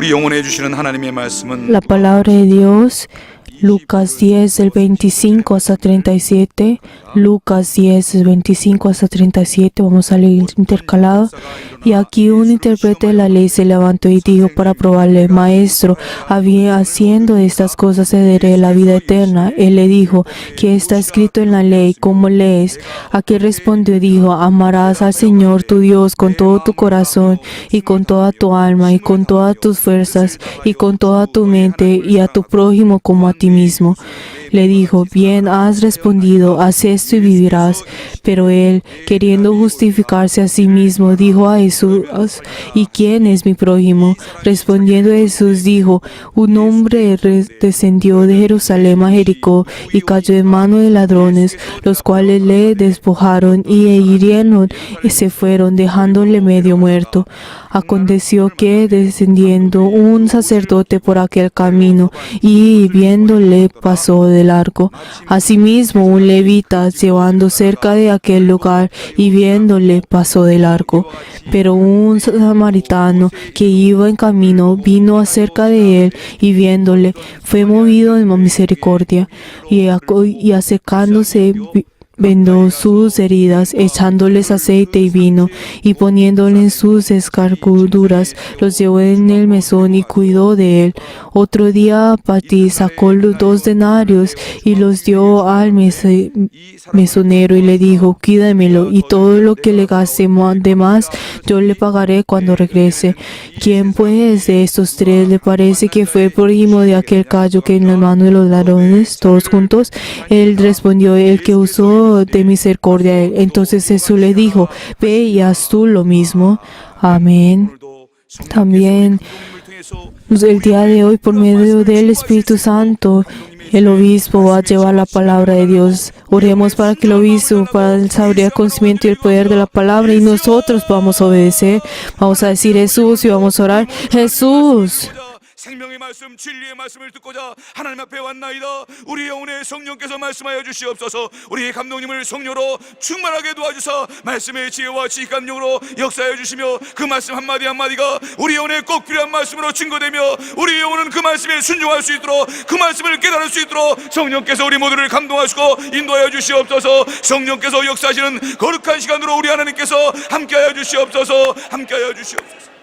우리 영혼에 주시는 하나님의 말씀은 La palabra de Dios, Lucas 10, del 25 hasta 37. Lucas 10, del 25 hasta 37. Vamos a leer intercalado. Y aquí un intérprete de la ley se levantó y dijo para probarle: Maestro, haciendo estas cosas heredaré la vida eterna. Él le dijo: ¿qué está escrito en la ley? ¿Cómo lees? Aquel respondió y dijo: amarás al Señor tu Dios con todo tu corazón y con toda tu alma y con todas tus fuerzas y con toda tu mente, y a tu prójimo como a ti mismo. Le dijo: bien has respondido, haz esto y vivirás. Pero él, queriendo justificarse a sí mismo, dijo a Jesús: ¿y quién es mi prójimo? Respondiendo Jesús dijo: un hombre descendió de Jerusalén a Jericó y cayó en mano de ladrones, los cuales le despojaron y hirieron y se fueron, dejándole medio muerto. Aconteció que, descendiendo un sacerdote por aquel camino, y viéndole, pasó de largo. Asimismo, un levita, llevando cerca de aquel lugar, y viéndole, pasó de largo. Pero un samaritano que iba en camino vino acerca de él, y viéndole, fue movido de misericordia, y acercándose, vendó sus heridas, echándoles aceite y vino, y poniéndole en sus escarguduras, los llevó en el mesón y cuidó de él. Otro día sacó los 2 denarios y los dio al mesonero y le dijo: cuídamelo, y todo lo que le gaste de más yo le pagaré cuando regrese. ¿Quién pues de estos 3 le parece que fue prójimo de aquel cayo que en la mano de los ladrones? Todos juntos. Él respondió: el que usó de misericordia a él. Entonces Jesús le dijo: ve y haz tú lo mismo. Amén. También el día de hoy, por medio del Espíritu Santo, el obispo va a llevar la palabra de Dios. Oremos para que el obispo, para el sabiduría, el conocimiento y el poder de la palabra, y nosotros vamos a obedecer. Vamos a decir Jesús y vamos a orar: Jesús. 생명의 말씀, 진리의 말씀을 듣고자 하나님 앞에 왔나이다. 우리 영혼의 성령께서 말씀하여 주시옵소서. 우리의 감독님을 성령으로 충만하게 도와주사 말씀의 지혜와 지식한 영으로 역사해 주시며, 그 말씀 한마디 한마디가 우리 영혼에 꼭 필요한 말씀으로 증거되며, 우리 영혼은 그 말씀에 순종할 수 있도록, 그 말씀을 깨달을 수 있도록 성령께서 우리 모두를 감동하시고 인도하여 주시옵소서. 성령께서 역사하시는 거룩한 시간으로 우리 하나님께서 함께하여 주시옵소서. 함께하여 주시옵소서.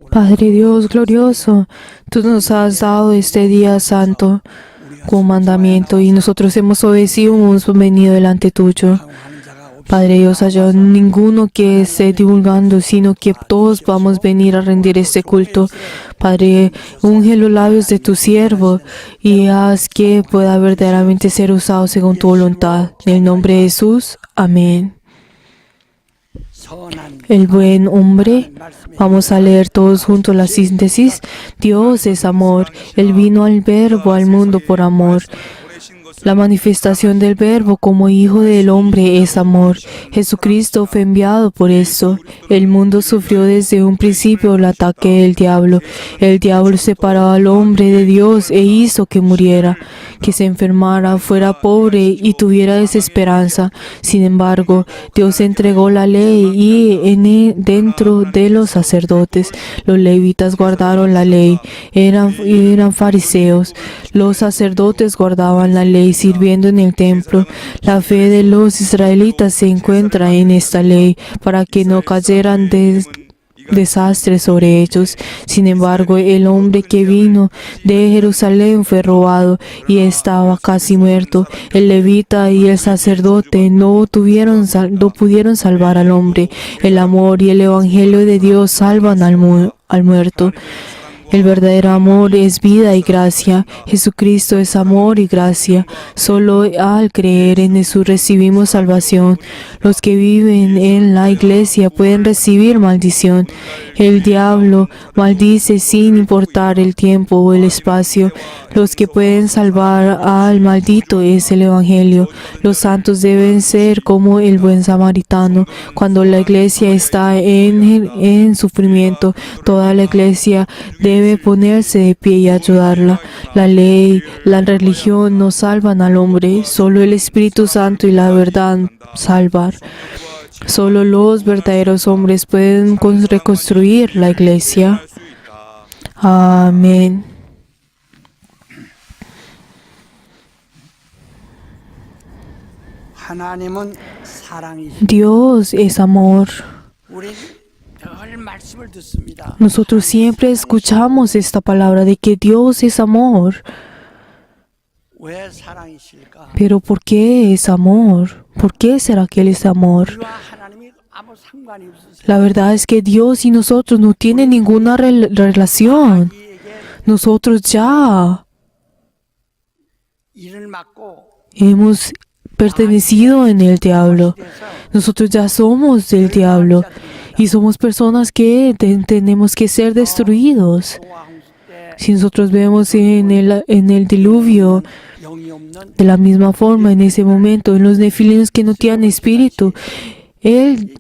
Padre Dios glorioso, tú nos has dado este día santo como mandamiento, y nosotros hemos obedecido, hemos venido delante tuyo. Padre Dios, haya ninguno que esté divulgando, sino que todos vamos a venir a rendir este culto. Padre, unge los labios de tu siervo y haz que pueda verdaderamente ser usado según tu voluntad. En el nombre de Jesús, amén. El buen hombre. Vamos a leer todos juntos la síntesis. Dios es amor. Él vino al verbo al mundo por amor. La manifestación del Verbo como Hijo del Hombre es amor. Jesucristo fue enviado por esto. El mundo sufrió desde un principio el ataque del diablo. El diablo separó al hombre de Dios e hizo que muriera, que se enfermara, fuera pobre y tuviera desesperanza. Sin embargo, Dios entregó la ley y dentro de los sacerdotes, los levitas guardaron la ley. Eran fariseos. Los sacerdotes guardaban la ley sirviendo en el templo. La fe de los israelitas se encuentra en esta ley para que no cayeran desastres sobre ellos. Sin embargo, el hombre que vino de Jerusalén fue robado y estaba casi muerto. El levita y el sacerdote no pudieron salvar al hombre. El amor y el evangelio de Dios salvan al muerto. El verdadero amor es vida y gracia. Jesucristo es amor y gracia. Solo al creer en Jesús recibimos salvación. Los que viven en la iglesia pueden recibir maldición. El diablo maldice sin importar el tiempo o el espacio. Los que pueden salvar al maldito es el Evangelio. Los santos deben ser como el buen samaritano. Cuando la iglesia está en sufrimiento, toda la iglesia debe ponerse de pie y ayudarla. La ley, la religión no salvan al hombre, solo el Espíritu Santo y la verdad salvar. Solo los verdaderos hombres pueden reconstruir la iglesia. 수 있다. Amén. 하나님은 사랑이시. Dios es amor. 우리 늘 말씀을 듣습니다. Nosotros siempre escuchamos esta palabra de que Dios es amor. 왜 사랑이실까? Pero ¿por qué es amor? ¿Por qué será que Él es amor? 우리와 하나님이 아무 상관이 없으세요. La verdad es que Dios y nosotros no tienen ninguna relación. 이에게 Nosotros ya 일을 맡고 hemos pertenecido en el diablo. 그래서 Nosotros ya somos del diablo y somos personas que tenemos que ser destruidos. 노아 홍수 때 Si nosotros vemos en el diluvio, 영이 없는 de la misma forma en ese momento, en los nefilinos que no tienen espíritu,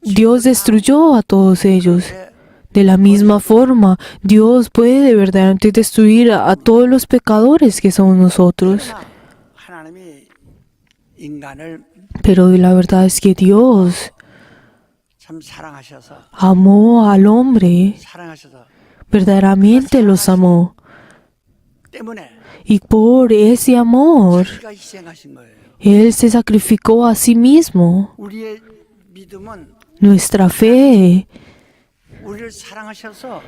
Dios destruyó a todos ellos. De la misma forma, Dios puede verdaderamente destruir a todos los pecadores que somos nosotros. 그러나 하나님이 인간을 Pero la verdad es que Dios 참 사랑하셔서 amó al hombre, 사랑하셔서 verdaderamente los amó. 때문에 Y por ese amor, 자기가 희생하신 거예요. Él se sacrificó a sí mismo. 우리의 믿음은 Nuestra fe 우리를 사랑하셔서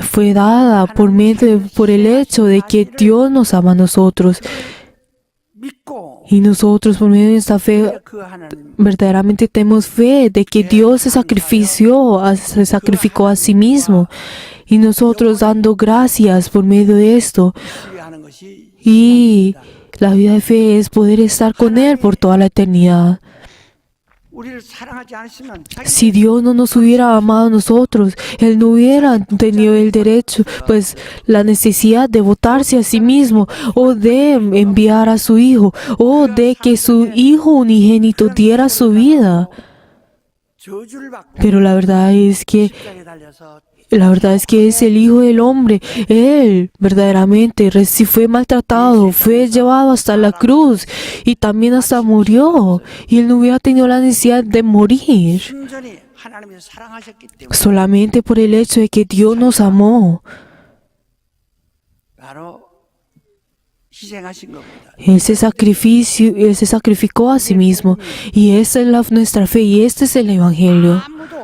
fue dada por el hecho de que Dios nos ama a nosotros. 믿고 Y nosotros por medio de esta fe 그 하나님 verdaderamente tenemos fe de que Dios se sacrificó a sí mismo. Y nosotros dando gracias por medio de esto. 수리하는 것이 Y la vida de fe es poder estar con Él por toda la eternidad. 우리를 사랑하지 않으시면 Si Dios no nos hubiera amado a nosotros, Él no hubiera tenido el derecho, pues la necesidad de votarse a sí mismo, o de enviar a su Hijo, o de que su Hijo unigénito diera su vida. 저주를 받고 Pero la verdad es que 십자가에 달려서 es el Hijo del Hombre. Él verdaderamente fue maltratado, fue llevado hasta la cruz y también hasta murió. Y Él no hubiera tenido la necesidad de morir 순전히 하나님이 사랑하셨기 때문에 solamente por el hecho de que Dios nos amó. 바로 희생하신 겁니다. Él se sacrificó a sí mismo. Y esa es nuestra fe y este es el Evangelio. 아무도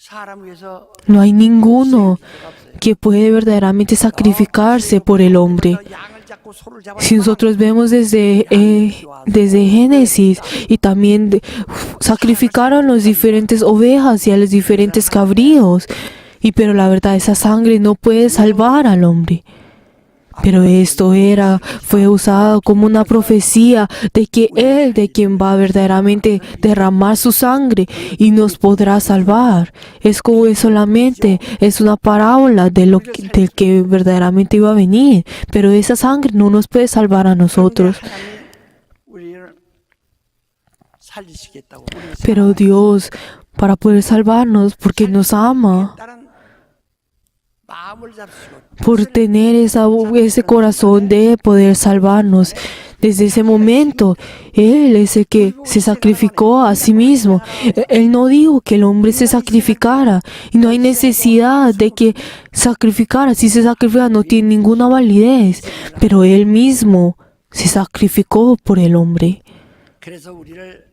사람 위해서 No hay ninguno que puede verdaderamente sacrificarse por el hombre. 양을 잡고 소를 잡아 Si nosotros vemos desde Génesis y también sacrificaron las diferentes ovejas y a los diferentes cabríos, pero la verdad esa sangre no puede salvar al hombre. Pero esto fue usado como una profecía de que Él, de quien va verdaderamente derramar su sangre y nos podrá salvar. Es una parábola del que verdaderamente iba a venir. Pero esa sangre no nos puede salvar a nosotros. 우리를 살리시겠다고 우리를 Pero Dios, para poder salvarnos, porque nos ama, 다른 마음을 잡수고 por tener ese corazón de poder salvarnos. Desde ese momento, Él es el que se sacrificó a sí mismo. Él no dijo que el hombre se sacrificara. Y no hay necesidad de que sacrificara. Si se sacrifica no tiene ninguna validez. Pero Él mismo se sacrificó por el hombre. 그래서 우리를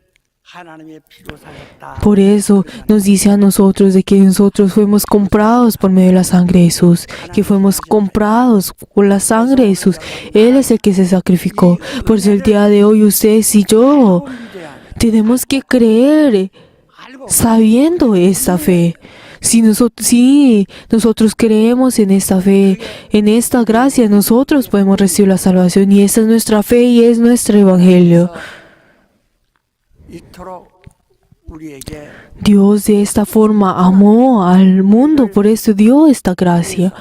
하나님의 피로 살렸다. Por eso nos dice a nosotros de que nosotros fuimos comprados por medio de la sangre de Jesús, que fuimos comprados por la sangre de Jesús. Él es el que se sacrificó. Por eso el día de hoy ustedes y yo tenemos que creer sabiendo esta fe. Si nosotros creemos en esta fe, en esta gracia, nosotros podemos recibir la salvación. Y esta es nuestra fe y es nuestro evangelio. 이토록 우리에게 Dios de esta forma amó al mundo, por eso dio esta gracia.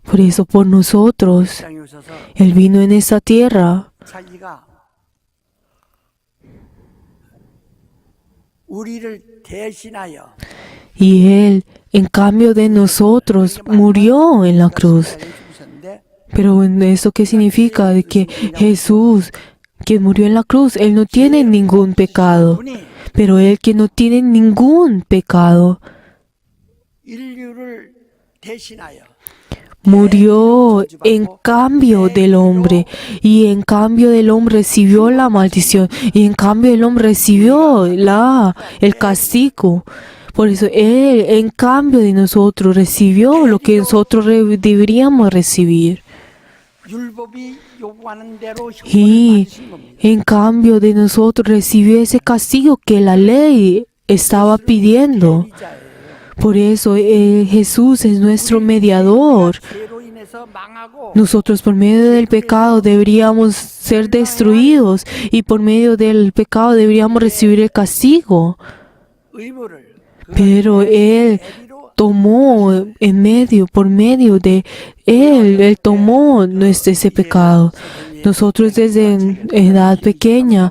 Por eso por nosotros, 땅에 오셔서 Él vino en esta tierra 자기가 우리를 대신하여 y Él, en cambio de nosotros, murió en la cruz. 죽으셨는데 Pero ¿eso qué significa? De que Jesús quien murió en la cruz, Él no tiene ningún pecado. 분이 Pero Él que no tiene ningún pecado, 인류를 대신하여 murió en cambio del hombre. Y en cambio del hombre recibió la maldición. Y en cambio el hombre recibió el castigo. Por eso Él, en cambio de nosotros, recibió lo que nosotros deberíamos recibir. 율법이 요구하는 대로 형벌을 Y 받으신 겁니다. en cambio de nosotros recibió ese castigo que la ley estaba pidiendo. 대리자예요. Por eso Jesús es nuestro mediador. 죄로 인해서 망하고 Nosotros por medio del pecado deberíamos ser destruidos y por medio del pecado deberíamos recibir el castigo. 의무를 Pero Él tomó por medio de Él tomó ese pecado. Nosotros desde edad pequeña,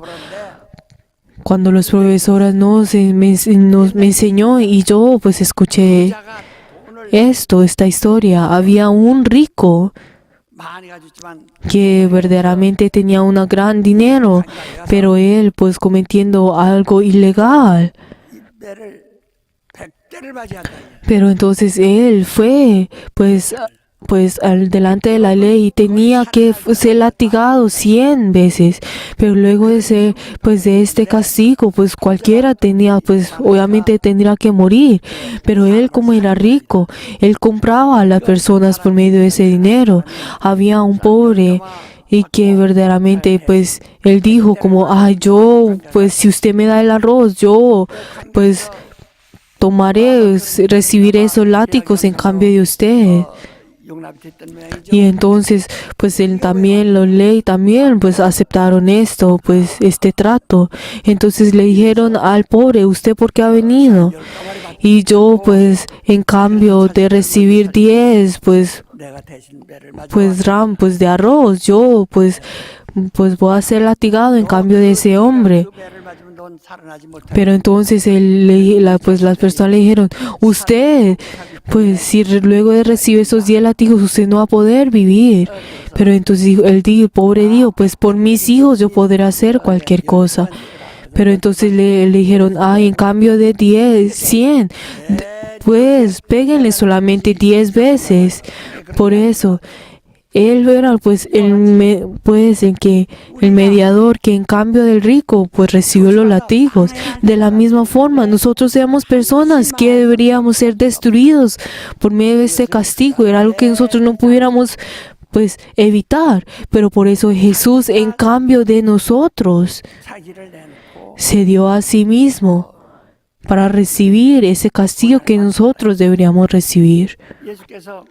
cuando los profesores me enseñó y yo pues escuché esta historia, había un rico 많이 가졌지만 que verdaderamente tenía un gran dinero, pero él pues cometiendo algo ilegal. 때를 100대를 맞이한다. Pero entonces él fue pues al delante de la ley y tenía que ser latigado 100 veces. Pero luego de este castigo, pues cualquiera obviamente tendría que morir. Pero él, como era rico, él compraba a las personas por medio de ese dinero. Había un pobre y que verdaderamente pues él dijo como, si usted me da el arroz, yo pues recibiré esos látigos en cambio de usted. 용납이 됐던 모양이죠. Y entonces, pues él también, los ley también, pues aceptaron este trato. Entonces le dijeron al pobre, ¿usted por qué ha venido? Y yo, pues, en cambio de recibir 10, 내가 대신 배를 맞아. de arroz, yo, pues voy a ser latigado en cambio de ese hombre. 그 배를 맞으면 넌 살아나지 못할. Pero entonces las personas le dijeron, usted, pues si luego de recibir esos 10 látigos, usted no va a poder vivir. Pero entonces el pobre dijo, pues por mis hijos yo podré hacer cualquier cosa. Pero entonces le dijeron, en cambio de 100, pues péguenle solamente 10 veces. Por eso, él era en que el mediador que en cambio del rico pues recibió los látigos. De la misma forma, nosotros seamos personas que deberíamos ser destruidos por medio de este castigo. Era algo que nosotros no pudiéramos pues evitar. Pero por eso Jesús en cambio de nosotros 자기를 내놓고 se dio a sí mismo para recibir ese castigo que nosotros deberíamos recibir. 예수께서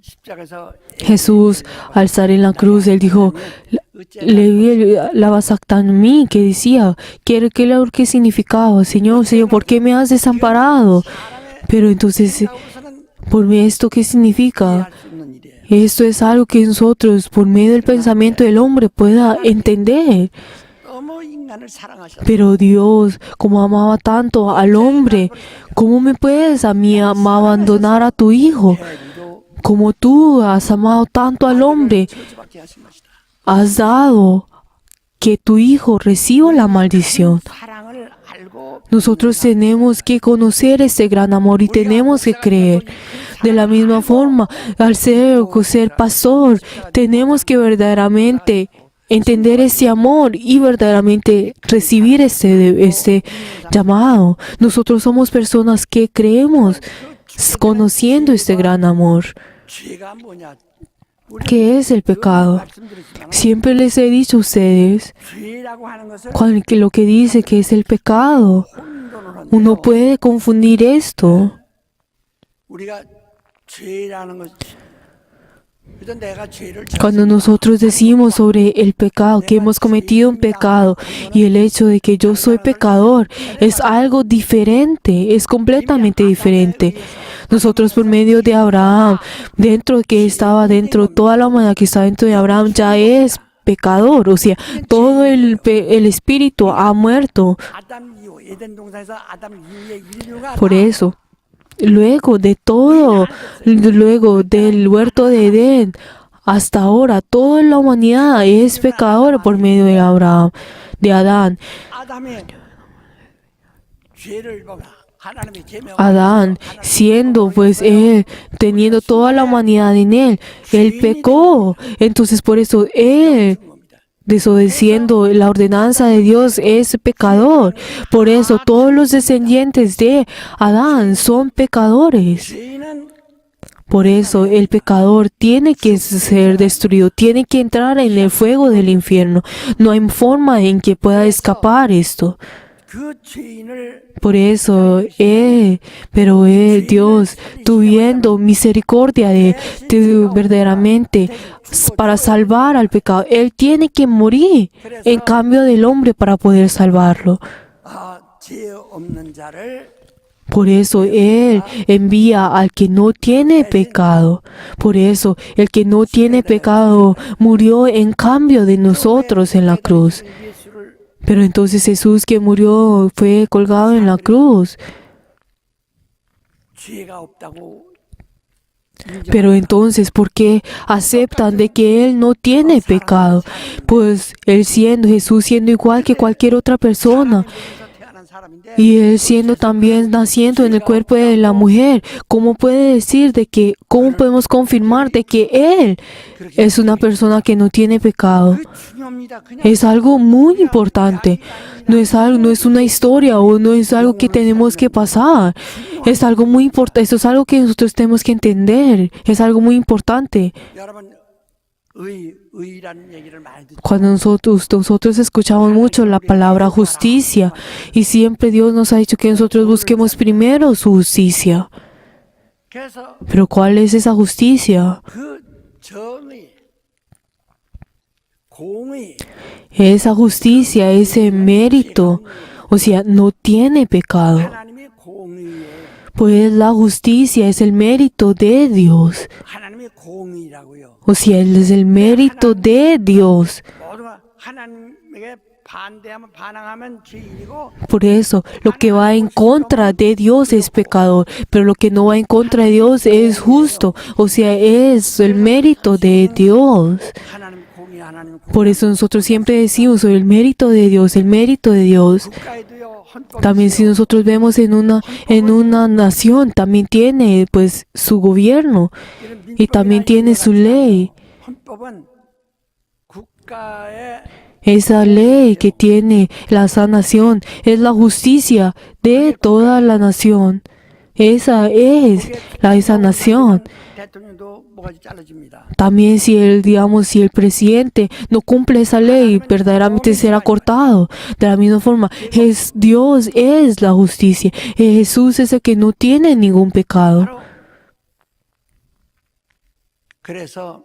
십자가에서 Jesús, al estar en la cruz, Él dijo, leí la Vasactanmi que decía, ¿qué significaba? Señor, ¿por qué me has desamparado? Pero entonces, ¿por mí esto qué significa? 할 수 있는 일이에요. Esto es algo que nosotros, por medio del pensamiento del hombre, pueda entender. 너무 인간을 사랑하셨어요. Pero Dios, como amaba tanto al hombre, ¿cómo me puedes a mí abandonar a tu hijo? 대리로 Como tú has amado tanto al hombre, 저주받게 하신 것이다. has dado que tu hijo reciba la maldición. 사랑을 알고 Nosotros tenemos que conocer ese gran amor y tenemos que creer. De la misma forma, al ser pastor, tenemos que verdaderamente entender ese amor y verdaderamente recibir ese llamado. Nosotros somos personas que creemos conociendo este gran amor. 죄가 뭐냐? ¿Qué es el pecado? 말씀드렸지만 Siempre les he dicho a ustedes 죄라고 하는 것은 lo que dice que es el pecado. 혼돈을 Uno 하는데요. puede confundir esto. 우리가 죄라는 것. 그래서 내가 죄를 Cuando nosotros decimos sobre el pecado, que hemos cometido un pecado y el hecho de que yo soy pecador, es algo diferente, es completamente diferente. Nosotros por medio de Abraham, toda la humanidad que estaba dentro de Abraham ya es pecador, o sea, todo el espíritu ha muerto. 아담 이후 에덴 동산에서 아담 이후의 인류가 Por eso, luego del huerto de Edén, hasta ahora toda la humanidad es pecadora por medio de Abraham, de Adán. 아담의 죄를 보고 하나님의 계명을 Adán, siendo pues él, teniendo toda la humanidad en él, él pecó. Entonces por eso él, desobedeciendo la ordenanza de Dios, es pecador. Por eso todos los descendientes de Adán son pecadores. 죄인은 Por eso el pecador tiene que ser destruido, tiene que entrar en el fuego del infierno. No hay forma en que pueda escapar esto. 그 죄인을 Por eso Dios, tuviendo misericordia de verdaderamente para salvar al pecado, Él tiene que morir en cambio del hombre para poder salvarlo. 죄 없는 자를 Por eso Él envía al que no tiene pecado. Por eso el que no tiene pecado murió en cambio de nosotros en la cruz. 예수를 Pero entonces Jesús que murió fue colgado en la cruz. 죄가 없다고 Pero entonces, ¿por qué aceptan de que Él no tiene pecado? Pues Él siendo, Jesús siendo igual que cualquier otra persona, 태어난 사람인데 y Él siendo también naciendo en el cuerpo de la mujer, ¿cómo puede decir de que, cómo podemos confirmar de que Él es una persona que no tiene pecado? 중요합니다. 그냥 Es algo muy importante. No es una historia o no es algo que tenemos que pasar. Es algo muy importante. Eso es algo que nosotros tenemos que entender. Es algo muy importante. 여러분 의라는 얘기를 많이 듣죠. Cuando nosotros escuchamos mucho la palabra justicia y siempre Dios nos ha dicho que nosotros busquemos primero su justicia. 그래서 Pero ¿cuál es esa justicia? 그 정의, 공의, Esa justicia, ese mérito, o sea, no tiene pecado. 하나님의 공의예요. Pues la justicia es el mérito de Dios. 하나님의 공의라고요. O sea, es el mérito de Dios. 모두가 하나님에게 반항하면 죄인이고 Por eso, lo que va en contra de Dios es pecador, pero lo que no va en contra de Dios es justo. O sea, es el mérito de Dios. 하나님 공의, 하나님 공의. Por eso nosotros siempre decimos sobre el mérito de Dios, el mérito de Dios. 국가에도요 헌법이 También si 있어요. nosotros vemos en una nación, también tiene pues su gobierno 이런 y también 민법이나 tiene 이런 su 거 ley. 헌법은 국가의 Esa ley que tiene la sanación es la justicia de toda la nación. Esa es esa nación. 대통령도 뭐가지 잘라집니다. También si si el presidente no cumple esa ley, verdaderamente será cortado. De la misma forma, Dios es la justicia. Jesús es el que no tiene ningún pecado. 바로 그래서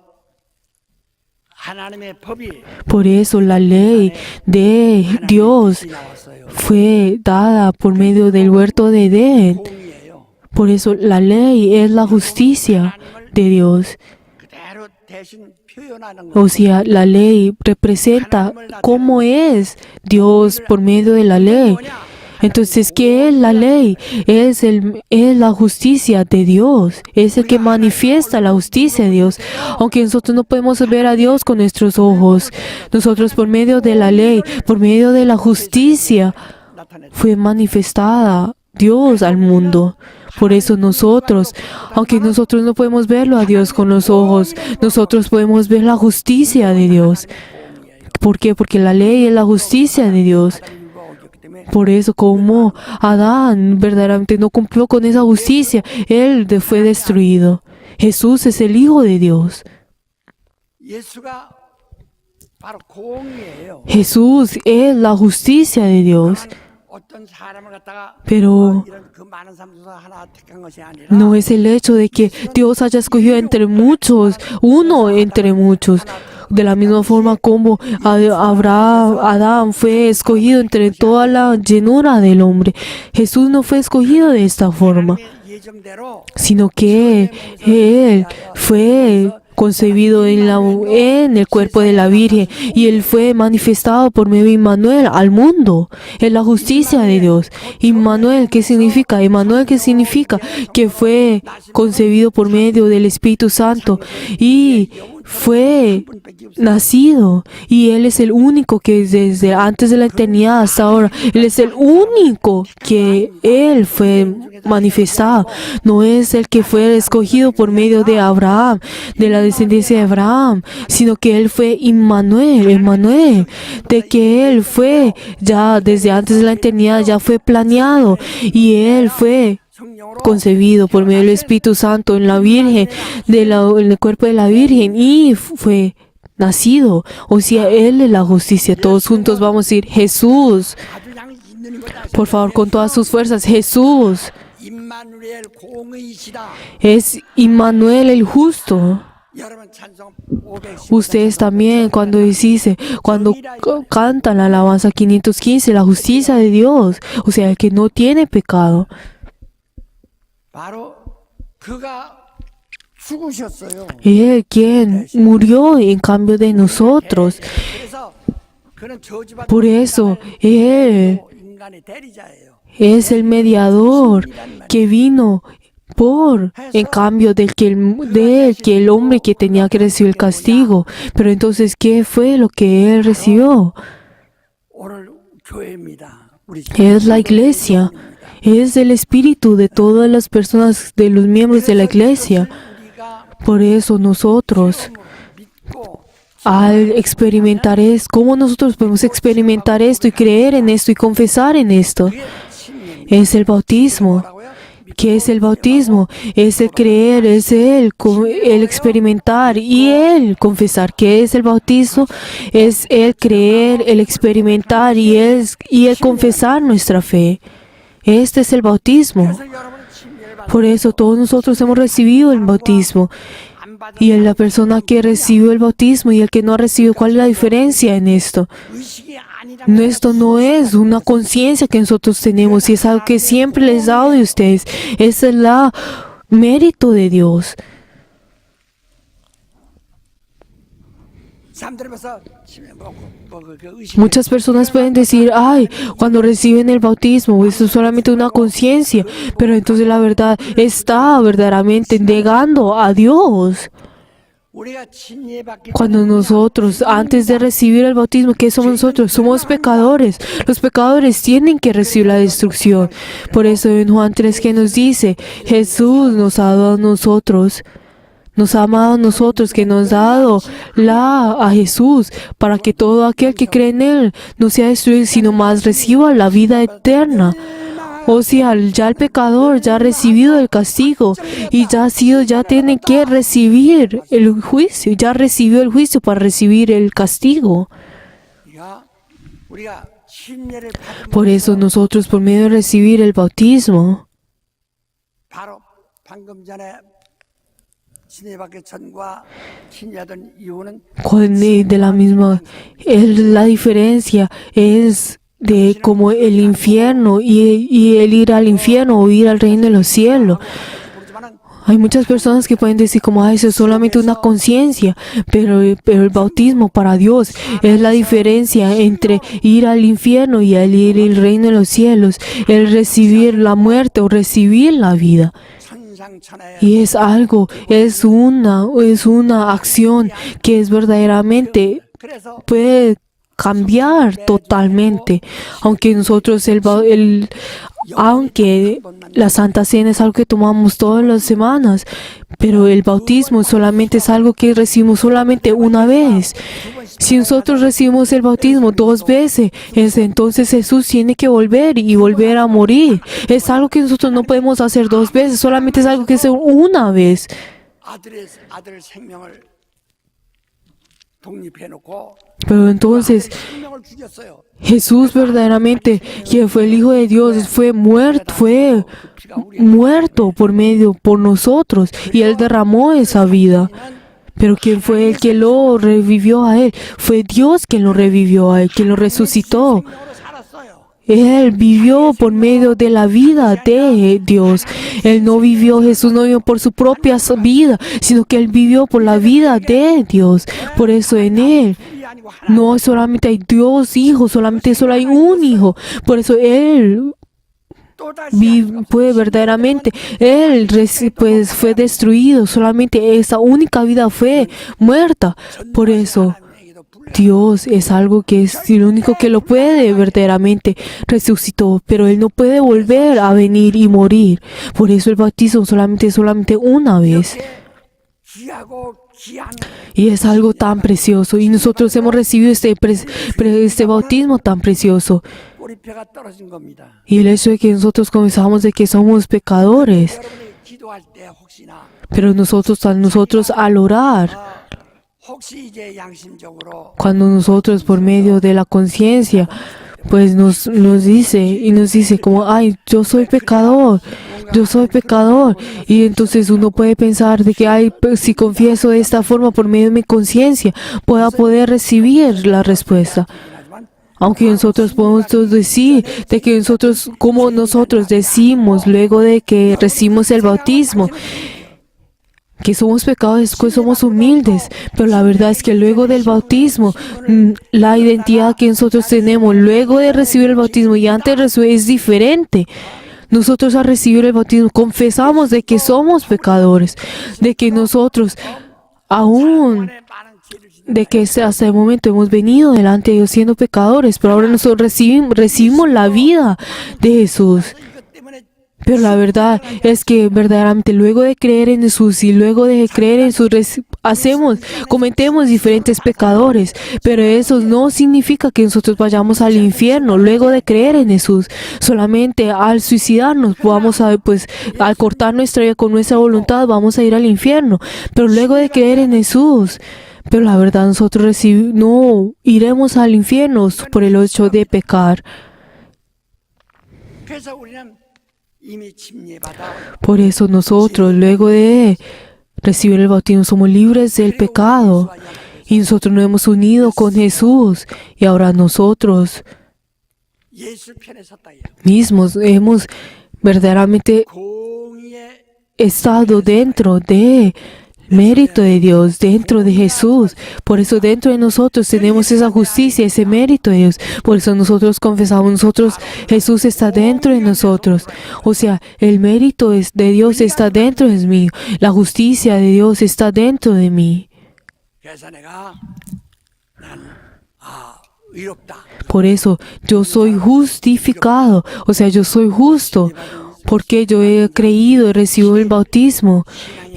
하나님의 법이 Por eso la ley de Dios 나왔어요. fue dada por medio del huerto de Edén. 공의예요. Por eso la ley es la justicia de Dios. 그대로 대신 표현하는 O 거. sea, la ley representa cómo es Dios por medio de la ley. Entonces, ¿qué es la ley? Es la justicia de Dios. Es el que manifiesta la justicia de Dios. Aunque nosotros no podemos ver a Dios con nuestros ojos, nosotros por medio de la ley, por medio de la justicia, 나타냈어요. fue manifestada Dios al mundo. Por eso nosotros, aunque nosotros no podemos verlo a Dios con los ojos, nosotros podemos ver la justicia de Dios. ¿Por qué? Porque la ley es la justicia de Dios. Por eso, como Adán verdaderamente no cumplió con esa justicia, él fue destruido. Jesús es el Hijo de Dios. 예수가 바로 공의예요. Jesús es la justicia de Dios. 어떤 사람을 갖다가 Pero 이런 그 많은 사람 중에서 하나 택한 것이 아니라 no es el hecho de que Dios haya escogido entre muchos, uno entre muchos. De la misma forma como Adán fue escogido entre toda la llenura del hombre. Jesús no fue escogido de esta forma, 예정대로 sino que Él fue concebido en el cuerpo de la Virgen y Él fue manifestado por medio de Immanuel al mundo. Es la justicia de Dios. Immanuel, ¿qué significa? Immanuel, ¿qué significa? Que fue concebido por medio del Espíritu Santo y fue nacido y Él es el único que desde antes de la eternidad hasta ahora, Él es el único que Él fue manifestado. No es el que fue escogido por medio de Abraham, de la descendencia de Abraham, sino que Él fue Emmanuel, de que Él fue ya desde antes de la eternidad, ya fue planeado y Él fue concebido por medio del Espíritu Santo en la Virgen, en el cuerpo de la Virgen y fue nacido. O sea, Él es la justicia. Todos juntos vamos a decir, Jesús, por favor, con todas sus fuerzas, Jesús 임마누엘 공의시다. es Immanuel el justo. 여러분 찬송 510. Ustedes también cuando cantan la alabanza 515, la justicia de Dios, o sea, el que no tiene pecado. 바로 그가 죽으셨어요. Él quien murió en cambio de nosotros. 그래서 그는 저주받은 Por eso, Él 인간의 대리자예요. es el mediador que vino en cambio del que el hombre que tenía que recibir el castigo. Pero entonces, ¿qué fue lo que Él recibió? 오늘 교회입니다. 우리 Es la iglesia. Es el espíritu de todas las personas, de los miembros de la iglesia. 우리가 Por eso nosotros, 믿고 al experimentar esto, ¿cómo nosotros podemos experimentar esto y creer en esto y confesar en esto? Es el bautismo. ¿Qué es el bautismo? Es el creer, es el experimentar y el confesar. ¿Qué es el bautismo? Es el creer, el experimentar y el confesar nuestra fe. Este es el bautismo. 그래서 여러분은 침례를 받는 Por eso todos nosotros hemos recibido el bautismo. 안 받은 Y en la persona que recibió el bautismo y el que no ha recibido, ¿cuál es la diferencia en esto? 의식이 아니라 Esto no es una conciencia que nosotros tenemos y es algo que siempre les he dado de ustedes. Es el mérito de Dios. 사람들이 벌써 침례 먹고 그 의식 Muchas personas pueden decir, ay, cuando reciben el bautismo, eso es solamente una conciencia. Pero entonces la verdad está verdaderamente negando a Dios. 우리가 침례받기 Cuando nosotros, antes de recibir el bautismo, ¿qué somos nosotros? Somos pecadores. Los pecadores tienen que recibir la destrucción. Por eso en Juan 3 que nos dice, Jesús nos ha dado a nosotros, nos ha amado a nosotros, que nos ha dado a Jesús, para que todo aquel que cree en Él no sea destruido, sino más reciba la vida eterna. O sea, ya el pecador ya ha recibido el castigo y ya tiene que recibir el juicio, ya recibió el juicio para recibir el castigo. 우리가 침례를 받은 Por eso nosotros, por medio de recibir el bautismo, 바로 방금 전에 침례받기 전과 침례하던 이유는 de la misma, la diferencia es de como el infierno y el ir al infierno o ir al reino de los cielos. 모르지만은 Hay muchas personas que pueden decir como, eso es solamente una conciencia, pero el bautismo para Dios es la diferencia entre ir al infierno y el ir al reino de los cielos, el recibir la muerte o recibir la vida. 천상천하의 Y es algo, es una acción que es verdaderamente 그래서 puede cambiar totalmente. Aunque nosotros aunque la Santa Cena es algo que tomamos todas las semanas, pero el bautismo solamente es algo que recibimos solamente una vez. Si nosotros recibimos el bautismo 2 veces, entonces Jesús tiene que volver a morir. Es algo que nosotros no podemos hacer 2 veces, solamente es algo que es una vez. 아들 생명을 독립해놓고 Pero entonces 생명을 죽였어요. Jesús verdaderamente, quien fue el Hijo de Dios, fue muerto por nosotros y Él derramó esa vida. Pero ¿quién fue el que lo revivió a Él? Fue Dios quien lo revivió a Él, quien lo resucitó. 생명으로 살았어요. Él vivió por medio de la vida de Dios. Jesús no vivió por su propia vida, sino que Él vivió por la vida de Dios. Por eso en Él 둘이 아니고 하나. no solamente hay Dios Hijo, solo hay un Hijo. Por eso Él puede verdaderamente, él pues fue destruido, solamente esa única vida fue muerta. Por eso Dios es algo que es el único que lo puede verdaderamente resucitó, pero él no puede volver a venir y morir. Por eso el bautismo solamente una vez. 귀하고 귀한 Y es algo tan precioso. Y nosotros hemos recibido este bautismo tan precioso. 꼬리표가 떨어진 겁니다. Y el hecho de que nosotros comenzamos de que somos pecadores. 여러분이 기도할 때 혹시나 Pero nosotros al orar, 혹시 이제 양심적으로 cuando nosotros por medio de la conciencia, pues nos dice como, ay, yo soy pecador. Y entonces uno puede pensar de que, ay, pues, si confieso de esta forma por medio de mi conciencia, pueda poder recibir la respuesta. 하지만 Aunque nosotros podemos decir de que como nosotros decimos luego de que recibimos el bautismo, que somos pecadores, que somos humildes, pero la verdad es que luego del bautismo, la identidad que nosotros tenemos luego de recibir el bautismo y antes de recibir es diferente. Nosotros al recibir el bautismo confesamos de que somos pecadores, de que nosotros aún 많은 죄를 짓는 de que hasta el momento hemos venido delante de Dios siendo pecadores, pero ahora nosotros recibimos la vida de Jesús. 이것 때문에 Pero la verdad es que verdaderamente luego de creer en Jesús y luego de creer en Jesús cometemos diferentes pecadores, pero eso no significa que nosotros vayamos al infierno luego de creer en Jesús. Solamente al suicidarnos al cortar nuestra vida con nuestra voluntad vamos a ir al infierno, pero luego de creer en Jesús. Pero la verdad nosotros no iremos al infierno por el hecho de pecar. 그래서 우리는 이미 침례받아 Por eso nosotros, luego de recibir el bautismo, somos libres del pecado. Y nosotros nos hemos unido con Jesús. Y ahora nosotros 예수 편에 섰다. mismos hemos verdaderamente 공의의 estado dentro de mérito de Dios, dentro de Jesús. Por eso dentro de nosotros tenemos esa justicia, ese mérito de Dios. Por eso nosotros confesamos, Jesús está dentro de nosotros. O sea, el mérito de Dios está dentro de mí. La justicia de Dios está dentro de mí. 그래서 내가 의롭다. Por eso yo soy justificado. O sea, yo soy justo. Porque yo he creído y recibido el bautismo.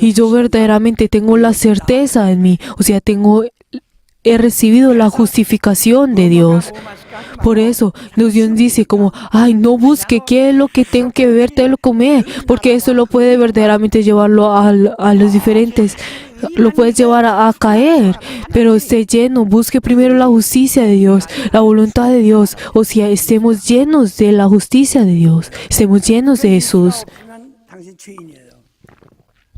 Y yo verdaderamente tengo la certeza en mí. O sea, he recibido la justificación de Dios. Por eso Dios dice como, ay, no busque qué es lo que tengo que beber, te lo comer. Porque eso lo puede verdaderamente llevarlo a los diferentes. Lo puedes llevar a caer, pero esté lleno, busque primero la justicia de Dios, la voluntad de Dios, o sea, estemos llenos de la justicia de Dios, estemos llenos de Jesús. 없으면 당신 죄인이에요.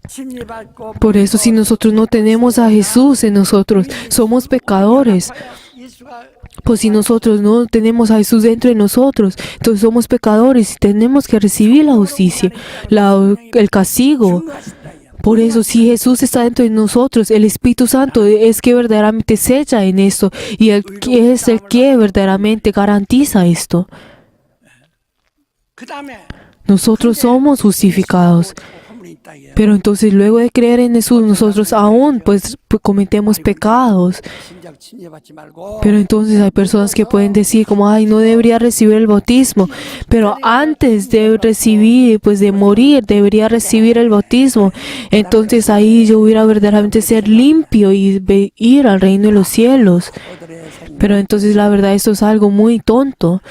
침례받고 Por eso si nosotros no tenemos a Jesús en nosotros, somos pecadores. 예수가 Pues si nosotros no tenemos a Jesús dentro de nosotros, entonces somos pecadores y tenemos que recibir la justicia, el castigo. 중하신다. Por eso, si Jesús está dentro de nosotros, el Espíritu Santo es que verdaderamente sella en esto y es el que verdaderamente garantiza esto. 그다음에 Nosotros somos justificados. 허물이 있다 이게. Pero entonces, luego de creer en Jesús, nosotros aún pues cometemos pecados. 진작 침례받지 말고 Pero entonces hay personas que pueden decir como, ay, no debería recibir el bautismo. Pero antes de recibir, pues de morir, debería recibir el bautismo. Entonces ahí yo hubiera verdaderamente ser limpio y ir al reino de los cielos. 그들의 생 Pero entonces la verdad esto es algo muy tonto.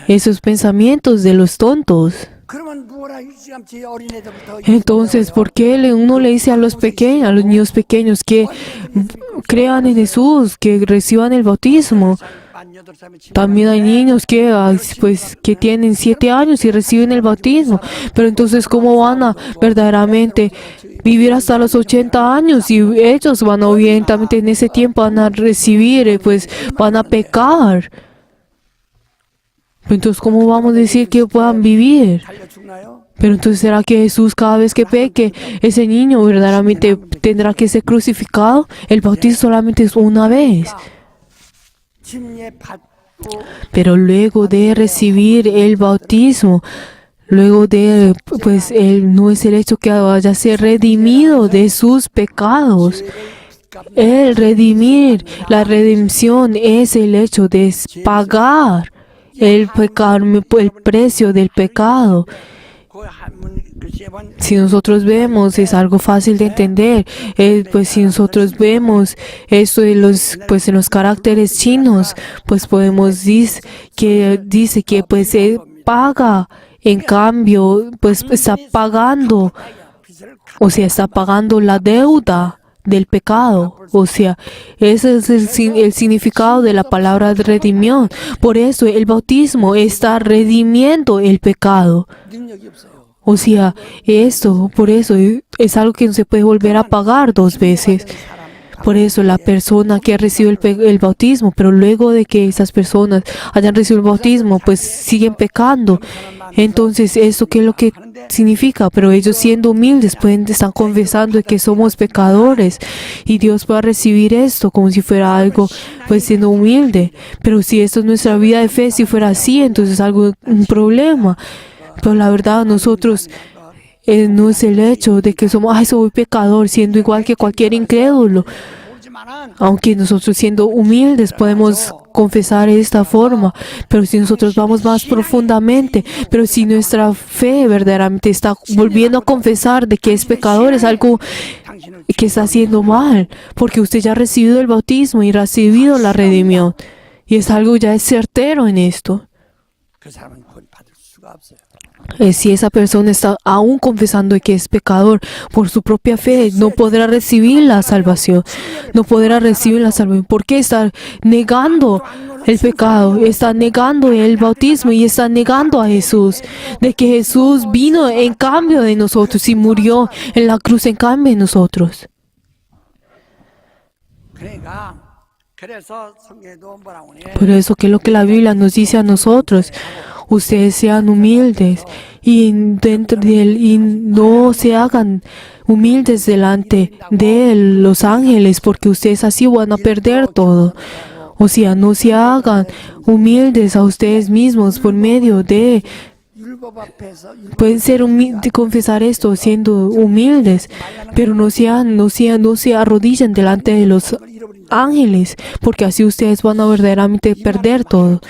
Esos pensamientos de los tontos. 그러면 누구나 일찌감치 어린애들부터 Entonces, ¿por qué uno le dice a los pequeños, a los niños pequeños que crean en Jesús, que reciban el bautismo? 만 8살이면 También hay niños que tienen 7 años y reciben el bautismo. Pero entonces, ¿cómo van a verdaderamente vivir hasta los 80 años? Y ellos van a, obviamente, en ese tiempo van a recibir, pues van a pecar. Entonces, ¿cómo vamos a decir que puedan vivir? 달려 죽나요? Pero entonces, ¿será que Jesús cada vez que peque, ese niño verdaderamente tendrá que ser crucificado? El bautismo solamente es una vez. 침례받고 Pero luego de recibir el bautismo, Luego de, pues, él no es el hecho que vaya a ser redimido de sus pecados. El redimir, la redención es el hecho de pagar el pecado, el precio del pecado. 그 한문 글씨에 본 Si nosotros vemos, es algo fácil de entender. Pues si nosotros vemos esto en los caracteres chinos, pues podemos decir que dice que pues él paga, en cambio, pues está pagando, 빚을 o sea, está pagando la deuda del pecado. O sea, ese es el significado de la palabra redimión. Por eso el bautismo está redimiendo el pecado. 능력이 없어요. O sea, por eso es algo que no se puede volver a pagar dos veces. Por eso la persona que recibe el bautismo, pero luego de que esas personas hayan recibido el bautismo, pues siguen pecando. Entonces, ¿eso qué es lo que significa? Pero ellos siendo humildes están confesando que somos pecadores y Dios va a recibir esto como si fuera algo, pues siendo humilde. Pero si esto es nuestra vida de fe, si fuera así, entonces es un problema. Pero la verdad, nosotros no es el hecho de que soy pecador, siendo igual que cualquier incrédulo. 모르지만은 Aunque nosotros siendo humildes podemos confesar de esta forma, pero si nosotros vamos más profundamente, pero si nuestra fe verdaderamente está volviendo a confesar de que es pecador, es algo 당신을 que está haciendo mal, porque usted ya ha recibido el bautismo y recibido la redimión, y es algo ya es certero en esto. 그 사람은 구원 받을 수가 없어요. Si esa persona está aún confesando que es pecador por su propia fe, no podrá recibir la salvación. No podrá recibir la salvación. ¿Por qué está negando el pecado? Está negando el bautismo y está negando a Jesús. De que Jesús vino en cambio de nosotros y murió en la cruz en cambio de nosotros. 그러니까 그래서 성경에도 뭐라고 하냐? Por eso que es lo que la Biblia nos dice a nosotros. Ustedes sean humildes y no se hagan humildes delante de los ángeles, porque ustedes así van a perder todo. O sea, no se hagan humildes a ustedes mismos por medio de... 율법 앞에서 Pueden ser confesar esto siendo humildes, pero no se arrodillen delante de los ángeles, porque así ustedes van a verdaderamente perder todo.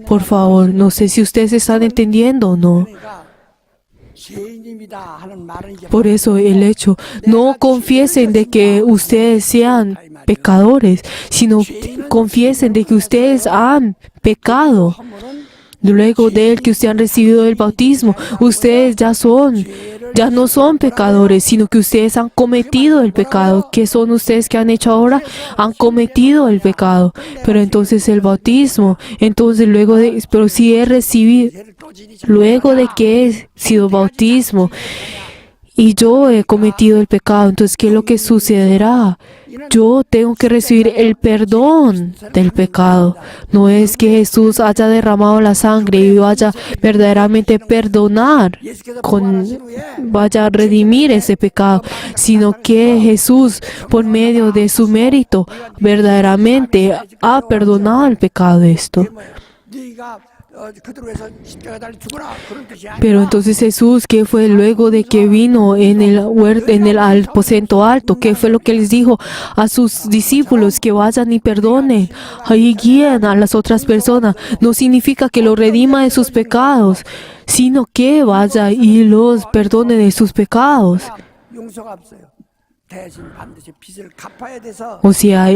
Por favor, no sé si ustedes están entendiendo o no. 그러니까 죄인입니다 하는 말은 이제 Por eso el hecho, no confiesen de que ustedes sean pecadores, sino confiesen de que ustedes han pecado. 하면은 Luego de que ustedes han recibido el bautismo, ustedes ya no son pecadores, sino que ustedes han cometido el pecado. ¿Qué son ustedes que han hecho ahora? Han cometido el pecado. Pero entonces el bautismo, pero si he recibido, luego de que he sido bautismo y yo he cometido el pecado, entonces ¿qué es lo que sucederá? Yo tengo que recibir el perdón del pecado. No es que Jesús haya derramado la sangre y vaya verdaderamente perdonar, vaya a redimir ese pecado, sino que Jesús, por medio de su mérito, verdaderamente ha perdonado el pecado de esto. 네가 그대로 해서 십자가 달려 죽어라 그런 뜻이 아니라 Pero entonces Jesús, ¿qué fue luego de que vino en el aposento alto? ¿Qué fue lo que les dijo a sus discípulos? Que vayan y perdonen y guíen a las otras personas. No significa que los redima de sus pecados, sino que vaya y los perdone de sus pecados. 용서가 없어요. 대신 반드시 빚을 갚아야 돼서 O sea,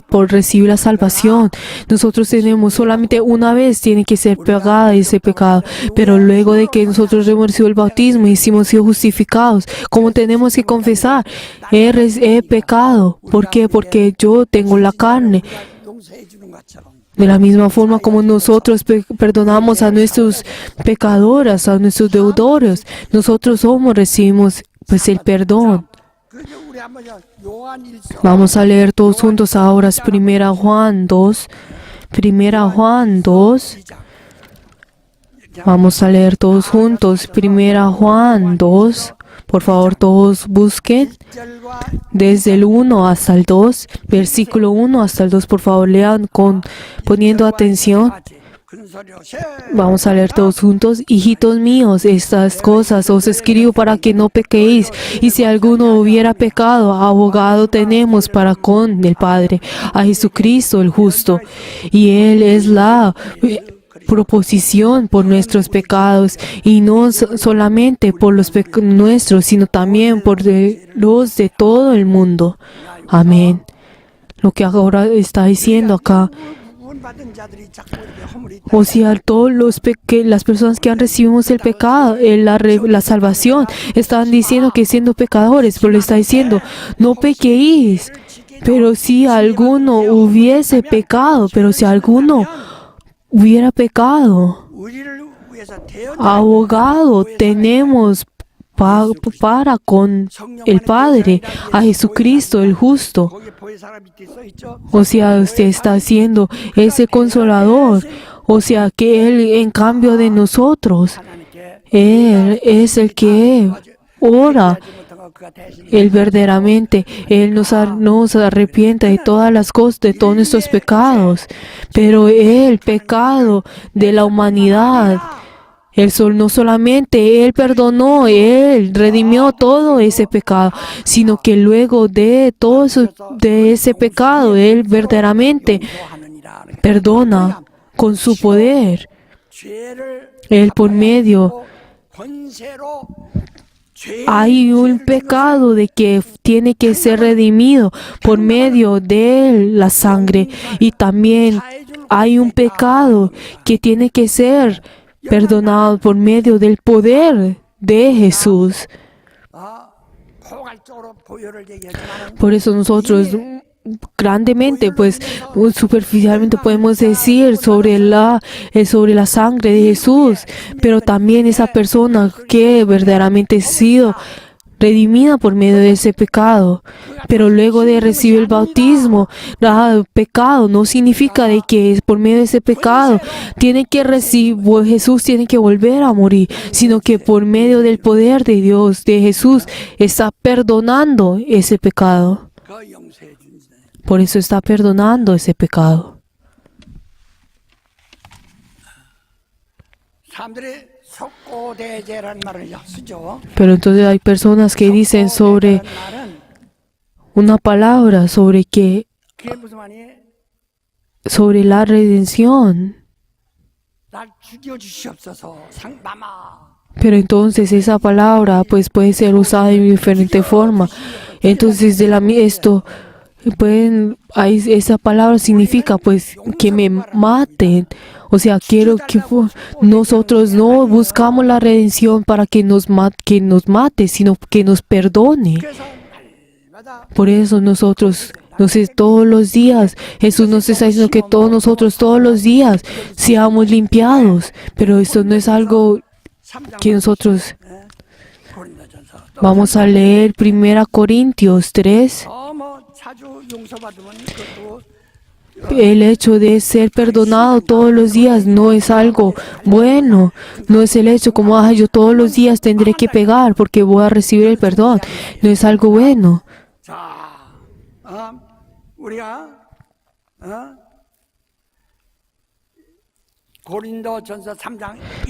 por recibir la salvación, nosotros tenemos solamente una vez, tiene que ser pagada ese pecado. Pero luego de que nosotros hemos recibido el bautismo y hemos sido justificados, ¿cómo tenemos que confesar? He pecado. ¿Por qué? Porque yo tengo la carne. 용서해 주는 것처럼 De la misma forma como nosotros perdonamos a nuestros pecadores, a nuestros deudores, nosotros recibimos pues el perdón. 그런데 우리 한번 요한 1서 Vamos a leer todos juntos ahora 1 Juan 2. 1 Juan 2. Vamos a leer todos juntos 1 Juan 2. Por favor, todos busquen 절과 desde el 1 hasta el 2, versículo 1 hasta el 2. Por favor, lean poniendo atención. Vamos a leer todos juntos. Hijitos míos, estas cosas os escribo para que no pequéis. Y si alguno hubiera pecado, abogado tenemos para con el Padre, a Jesucristo el justo. Y Él es la proposición por nuestros pecados, y no solamente por los nuestros, sino también por los de todo el mundo. Amén. Lo que ahora está diciendo acá, o sea, todos las personas que han recibido el pecado, la salvación, están diciendo que siendo pecadores, pero le está diciendo, no pequéis. Pero si alguno hubiese pecado, pero si alguno hubiera pecado, abogado tenemos para con el Padre, a Jesucristo el justo. O sea, usted está haciendo ese consolador. O sea, que Él en cambio de nosotros, Él es el que ora. Él verdaderamente, Él nos arrepiente de todas las cosas, de todos nuestros pecados. Pero el pecado de la humanidad, no solamente Él perdonó, Él redimió todo ese pecado, sino que luego de todo de ese pecado, Él verdaderamente perdona con su poder. Él por medio, hay un pecado de que tiene que ser redimido por medio de la sangre, y también hay un pecado que tiene que ser perdonado por medio del poder de Jesús. Por eso nosotros grandemente, pues superficialmente podemos decir sobre la sangre de Jesús, pero también esa persona que verdaderamente ha sido redimida por medio de ese pecado. Pero luego de recibir el bautismo, el pecado no significa de que por medio de ese pecado Jesús tiene que volver a morir, sino que por medio del poder de Dios, de Jesús, está perdonando ese pecado. Por eso está perdonando ese pecado. Pero entonces hay personas que dicen sobre una palabra sobre la redención. Pero entonces esa palabra pues puede ser usada de diferente forma. Entonces esa palabra significa pues que me maten. O sea, quiero que nosotros no buscamos la redención para que nos mate, sino que nos perdone. Por eso nosotros, no sé, todos los días, Jesús nos está diciendo que todos nosotros, todos los días, seamos limpiados. Pero esto no es algo que nosotros... Vamos a leer 1 Corintios 3. El hecho de ser perdonado todos los días no es algo bueno. No es el hecho como, yo todos los días tendré que pegar porque voy a recibir el perdón. No es algo bueno.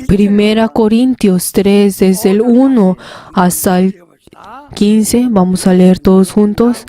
Primera Corintios 3, desde el 1 hasta el 15. Vamos a leer todos juntos.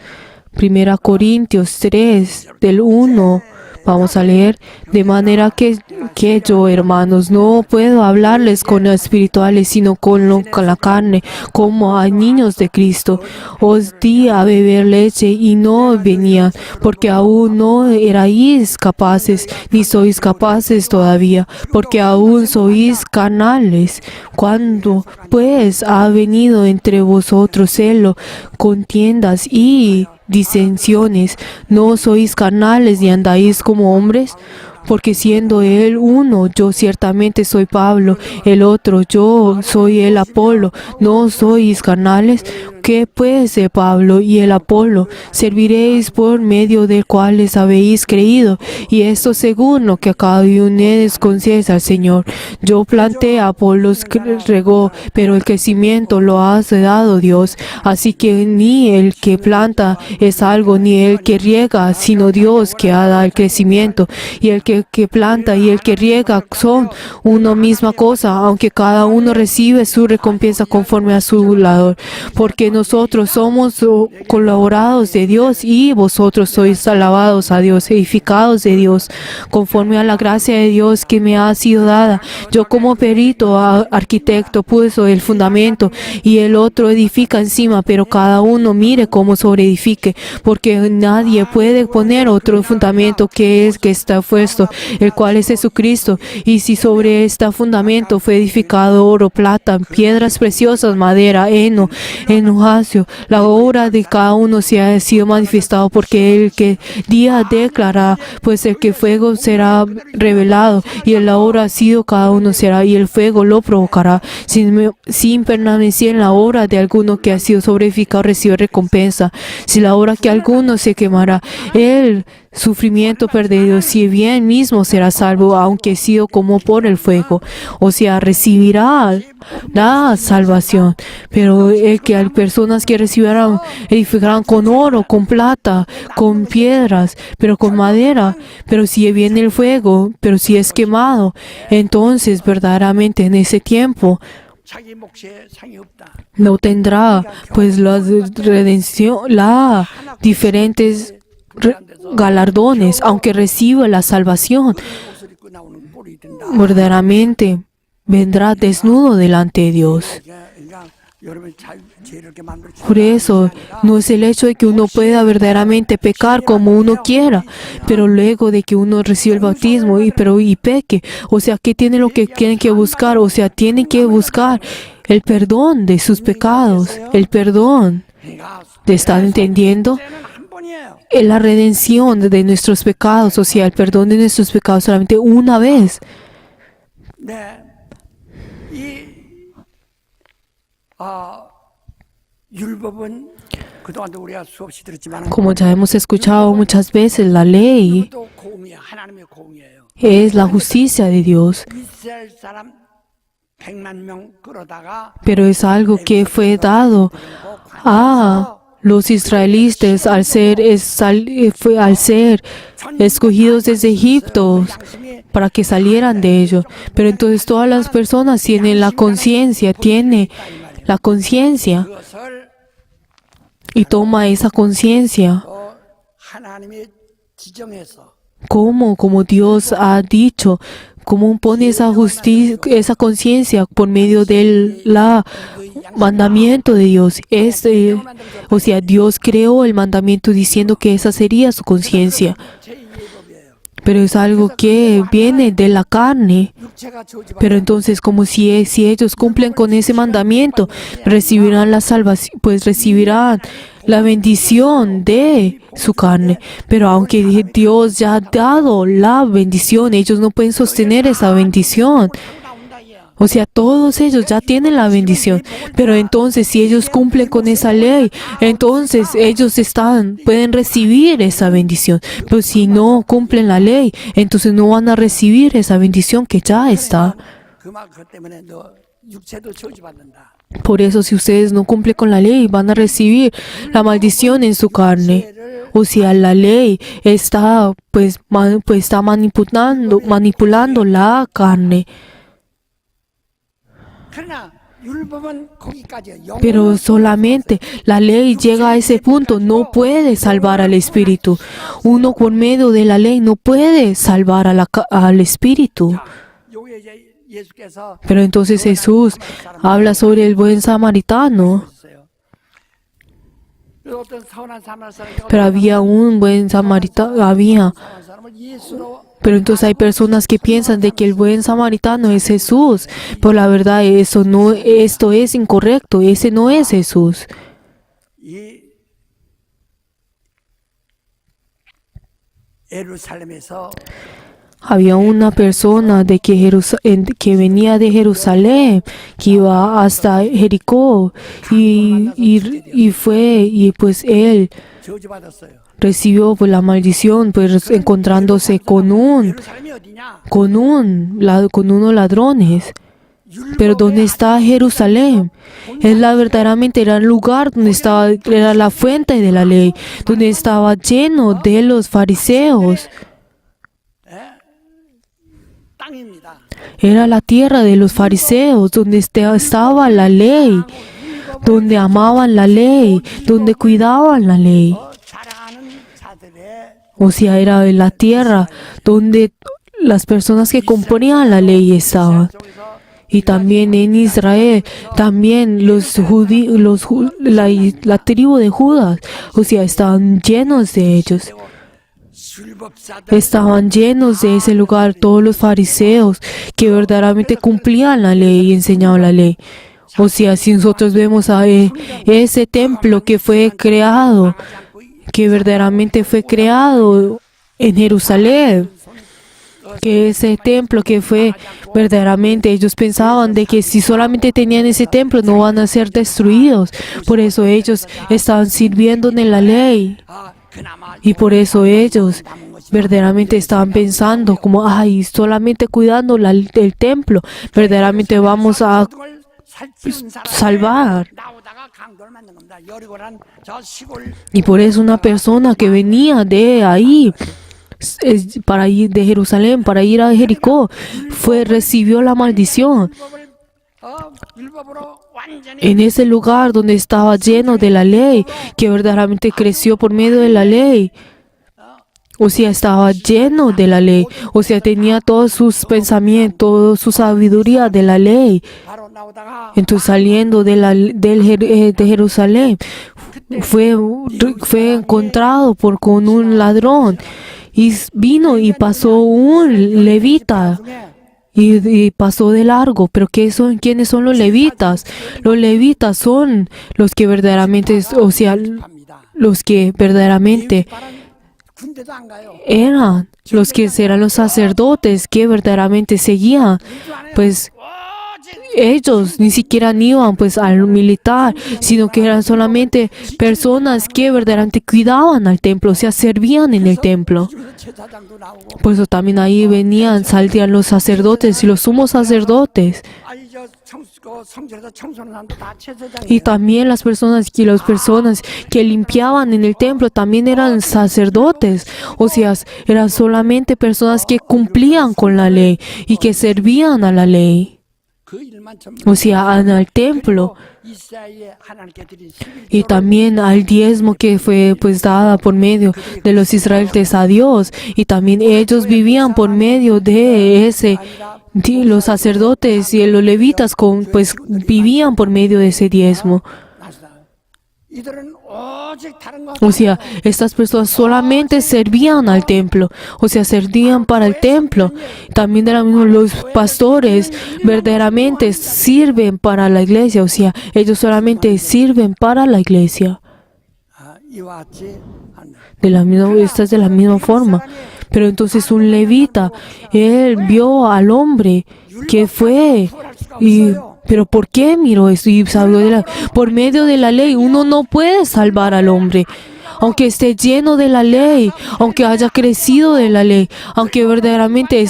1 Corintios 3, del 1, vamos a leer. De manera que yo, hermanos, no puedo hablarles con los espirituales, sino con la carne, como a niños de Cristo. Os di a beber leche y no venían, porque aún no erais capaces, ni sois capaces todavía, porque aún sois carnales. Cuando pues ha venido entre vosotros celo, contiendas y disensiones, ¿no sois carnales y andáis como hombres? Porque siendo él uno, yo ciertamente soy Pablo, el otro, yo soy el Apolo, ¿no sois carnales? ¿Qué pues de Pablo y el Apolo? Serviréis por medio del cuales habéis creído, y esto según lo que cada uno de ustedes confiesa al Señor. Yo planté, Apolos regó, pero el crecimiento lo ha dado Dios. Así que ni el que planta es algo, ni el que riega, sino Dios que ha dado el crecimiento. Y el que planta y el que riega son una misma cosa, aunque cada uno recibe su recompensa conforme a su labor. Porque nosotros somos colaborados de Dios y vosotros sois alabados a Dios, edificados de Dios, conforme a la gracia de Dios que me ha sido dada. Yo como perito, arquitecto, puso el fundamento y el otro edifica encima, pero cada uno mire cómo sobreedifique, porque nadie puede poner otro fundamento que está puesto, el cual es Jesucristo. Y si sobre este fundamento fue edificado oro, plata, piedras preciosas, madera, heno, enojacio, la obra de cada uno se ha sido manifestado, porque el que día declara, pues el que fuego será revelado, y la obra ha sido cada uno será, y el fuego lo provocará. Sin permanecer en la obra de alguno que ha sido sobreedificado, recibe recompensa. Si la obra que alguno se quemará, el sufrimiento perdido, si bien mismo será salvo, aunque sido como por el fuego, o sea, recibirá la salvación. Pero el que hay personas que recibirán, edificarán con oro, con plata, con piedras, pero con madera. Pero si viene el fuego, pero si es quemado, entonces verdaderamente en ese tiempo 자기 몫에 상이 없다. no tendrá pues la redención, la diferentes galardones, aunque reciba la salvación, 옷을 입고 나오는 꼴이 된다. verdaderamente vendrá desnudo delante de Dios. 그러니까 여러분 자유롭게 만들어 Por eso, no es el hecho de que uno pueda verdaderamente pecar como uno quiera, pero luego de que uno recibe el bautismo y peque, o sea, ¿qué tiene lo que tienen que buscar? O sea, tienen que buscar el perdón de sus pecados, el perdón. ¿Te están entendiendo? 한 번이에요. En la redención de nuestros pecados, o sea, el perdón de nuestros pecados solamente una vez. 네. 이 율법은 그동안도 우리가 수없이 들었지만 Como ya hemos escuchado muchas veces, la ley 또 공의야, 하나님의 공의예요. es la justicia de Dios, 이스라엘 사람 100만 명 끌어다가 pero es algo que fue dado a los israelitas al ser escogidos desde Egipto para que salieran de ello. Pero entonces todas las personas tienen la conciencia, 그것을 y toma esa conciencia 하나님이 지정해서 como Dios ha dicho, cómo pone esa justicia, esa conciencia por medio del mandamiento de Dios. O sea, Dios creó el mandamiento diciendo que esa sería su conciencia. 제2예법이에요. Pero es algo que viene de la carne. 육체가 저주받는 Pero entonces, como si ellos cumplen con ese mandamiento, recibirán la salvación, pues recibirán la bendición de su carne. Pero aunque Dios ya ha dado la bendición, ellos no pueden sostener esa bendición. O sea, todos ellos ya tienen la bendición. Pero entonces, si ellos cumplen con esa ley, entonces ellos pueden recibir esa bendición. Pero si no cumplen la ley, entonces no van a recibir esa bendición que ya está. 그 때문에 너 육체도 저주받는다. Por eso, si ustedes no cumplen con la ley, van a recibir la maldición en su carne. O sea, la ley está está manipulando la carne. 그러나 율법은 거기까지야. Pero solamente la ley llega a ese punto, no puede salvar al espíritu. Uno por medio de la ley no puede salvar al espíritu. 요게 이제 예수께서 Pero entonces Jesús habla sobre el buen samaritano. 했어요. 어떤 선한 사마리아인이 Pero había un buen samaritano, 선한 사람을 예수로 Pero entonces hay personas que piensan de que el buen samaritano es Jesús. Pero la verdad, esto es incorrecto. Ese no es Jesús. 이 예루살렘에서 había una persona que venía de Jerusalén, que iba hasta Jericó, y pues él 저주받았어요. recibió pues la maldición, pues encontrándose con 예루살렘이 어디냐? unos ladrones. Pero ¿dónde está Jerusalén? Verdaderamente era el lugar donde era la fuente de la ley, donde estaba lleno de los fariseos. 땅입니다. Era la tierra de los fariseos, donde estaba la ley, donde amaban la ley, donde cuidaban la ley. 자랑하는 자들의 O sea, era la tierra donde las personas que componían la ley estaban. Y también en Israel, también la tribu de Judas, o sea, estaban llenos de ellos. 율법사들 Estaban llenos de ese lugar todos los fariseos que verdaderamente cumplían la ley y enseñaban la ley. O sea, si nosotros vemos a ese templo que fue creado, que verdaderamente fue creado en Jerusalén, que ese templo que fue verdaderamente, ellos pensaban de que si solamente tenían ese templo no van a ser destruidos. Por eso ellos estaban sirviendo en la ley. 그나마 Y por eso ellos verdaderamente estaban pensando como, ay, solamente cuidando el templo, verdaderamente vamos a salvar. 나오다가 강도를 만든 겁니다. 여리고란 저 시골 Y por eso una persona que venía de ahí, para ir de Jerusalén, para ir a Jericó, recibió la maldición. 율법으로 완전히 En ese lugar donde estaba lleno de la ley, que verdaderamente creció por medio de la ley. O sea, estaba lleno de la ley. O sea, tenía todos sus pensamientos, toda su sabiduría de la ley. 바로 나오다가 Entonces, saliendo de Jerusalén, fue encontrado con un ladrón. Y vino y pasó un levita. Y pasó de largo. Pero ¿quiénes son los levitas? Los levitas son los que verdaderamente, o sea, los que verdaderamente 군대도 안 가요. eran los sacerdotes que verdaderamente seguían, pues ellos ni siquiera iban pues al militar, sino que eran solamente personas que verdaderamente cuidaban al templo, o sea, servían en el templo. 제사장도 나오고 Por eso también ahí salían los sacerdotes y los sumos sacerdotes. 아니 저 성전에서 청소는 사람도 다 제사장이에요. Y también las personas que limpiaban en el templo también eran sacerdotes. O sea, eran solamente personas que cumplían con la ley y que servían a la ley. 그 일만 전부 O sea, al templo. 이스라엘의 하나님께 드린 11조 Y también al diezmo que fue pues dada por medio de los israelitas a Dios. Y también ellos vivían por medio de los sacerdotes y los levitas pues vivían por medio de ese diezmo. 이들은 오직 다른 거 O sea, estas personas solamente servían al templo, o sea, servían para el templo. También de la misma los pastores verdaderamente sirven para la iglesia, o sea, ellos solamente sirven para la iglesia. 이와 같이 한다. Esta es de la misma forma. Pero entonces un levita, él vio al hombre que fue pero ¿por qué miró esto? Y sabió por medio de la ley uno no puede salvar al hombre. Aunque esté lleno de la ley, aunque haya crecido de la ley, aunque verdaderamente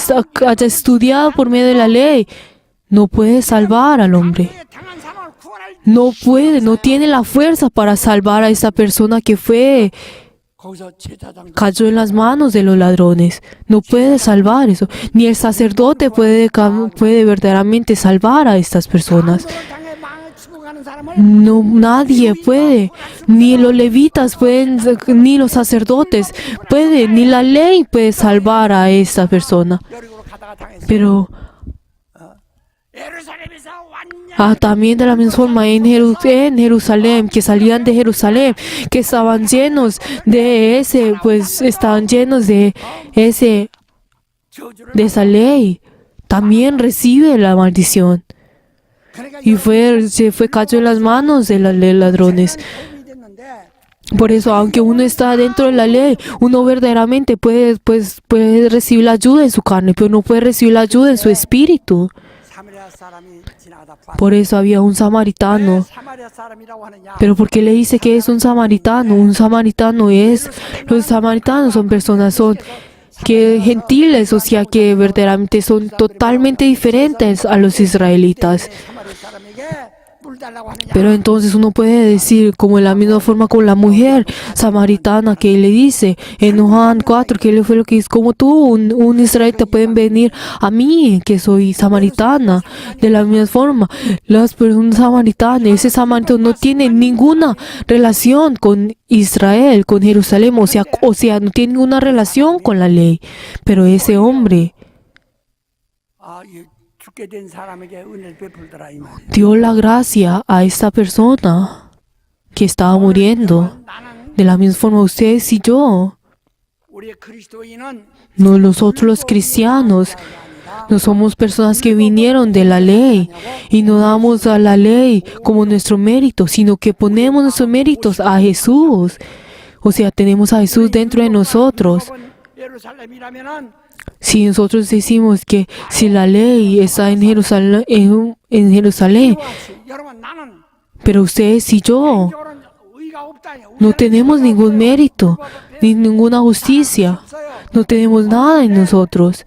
haya estudiado por medio de la ley, no puede salvar al hombre. 당한 사람을 구원할 No puede, no tiene la fuerza para salvar a esa persona que 거기서 제사장 cayó en las manos de los ladrones. No puede salvar eso. Ni el sacerdote puede verdaderamente salvar a estas personas. 당해 망을 치고 가는 사람을 No, nadie puede. Ni los levitas pueden, ni los sacerdotes pueden, ni la ley puede salvar a esta persona. 여리고로 가다가 당했어요. Pero 예루살렘에서 완전 también de la misma forma en Jerusalén, que salían de Jerusalén, que estaban llenos de esa ley, también recibe la maldición. 그러니까 Y cayó en las manos de los ladrones. 도움이 됐는데 Por eso, aunque uno está dentro de la ley, uno verdaderamente puede recibir la ayuda en su carne, pero no puede recibir la ayuda en su espíritu. 사마리아 사람이 지나가다 봤어요. Por eso había un samaritano. 사마리아 사람이라고 하느냐? Pero ¿por qué le dice que es un samaritano? Un samaritano es, los samaritanos son personas, son que gentiles, o sea que verdaderamente son totalmente diferentes a los israelitas. 사마리아 사람에게 물 달라고 하느냐? Pero entonces uno puede decir, como en la misma forma con la mujer samaritana que le dice en Juan 4, que le fue lo que dice, como tú, un israelita, pueden venir a mí, que soy samaritana. De la misma forma, las personas samaritanas, ese samaritano no tiene ninguna relación con Israel, con Jerusalén, o sea, no tiene ninguna relación con la ley. Pero ese hombre 이 죽게 된 사람에게 은혜를 베풀더라 이 말이에요. dio la gracia a esta persona que estaba muriendo. 나는 De la misma forma, ustedes y yo, 우리 그리스도인은 no nosotros los cristianos, no somos personas que vinieron de la ley y no damos a la ley como nuestro mérito, sino que ponemos nuestros méritos a Jesús. O sea, tenemos a Jesús dentro de nosotros. 예루살렘이라면은 Si nosotros decimos que si la ley está en Jerusalén, 여러분 나는 pero ustedes y yo 개인적으로는 의가 없다. no tenemos ningún mérito, ni ninguna justicia, no tenemos nada en nosotros,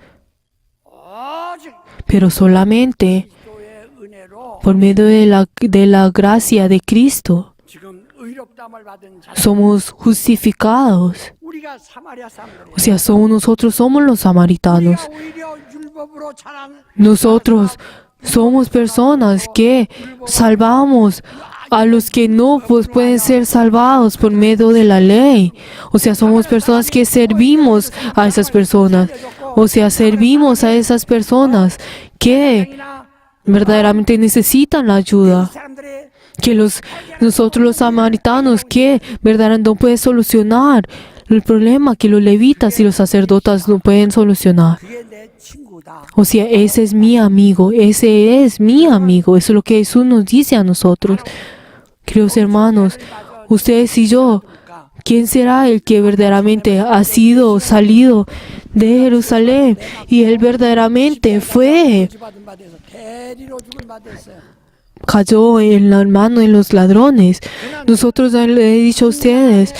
오직 pero solamente 그리스도의 은혜로 por medio de la gracia de Cristo 지금 의롭다함을 받은 자. somos justificados. 우리가 사마리아 사람들이에요. O sea, nosotros somos los samaritanos. 우리가 오히려 율법으로 자란 Nosotros somos personas que salvamos a los que no pueden ser salvados por medio de la ley. O sea, somos personas que servimos a esas personas. O sea, servimos a esas personas que verdaderamente necesitan la ayuda. 사람들의 Que nosotros los samaritanos que verdaderamente no pueden solucionar el problema que los levitas y los sacerdotes no pueden solucionar. 그게 내 친구다. O sea, ese es mi amigo, ese es mi amigo. Eso es lo que Jesús nos dice a nosotros. Queridos hermanos, ustedes y yo, ¿quién será el que verdaderamente ha salido de Jerusalén? Y él verdaderamente fue, 받은 바 돼서 대리로 죽은 바 됐어요. cayó en la mano de los ladrones. Nosotros le he dicho a ustedes,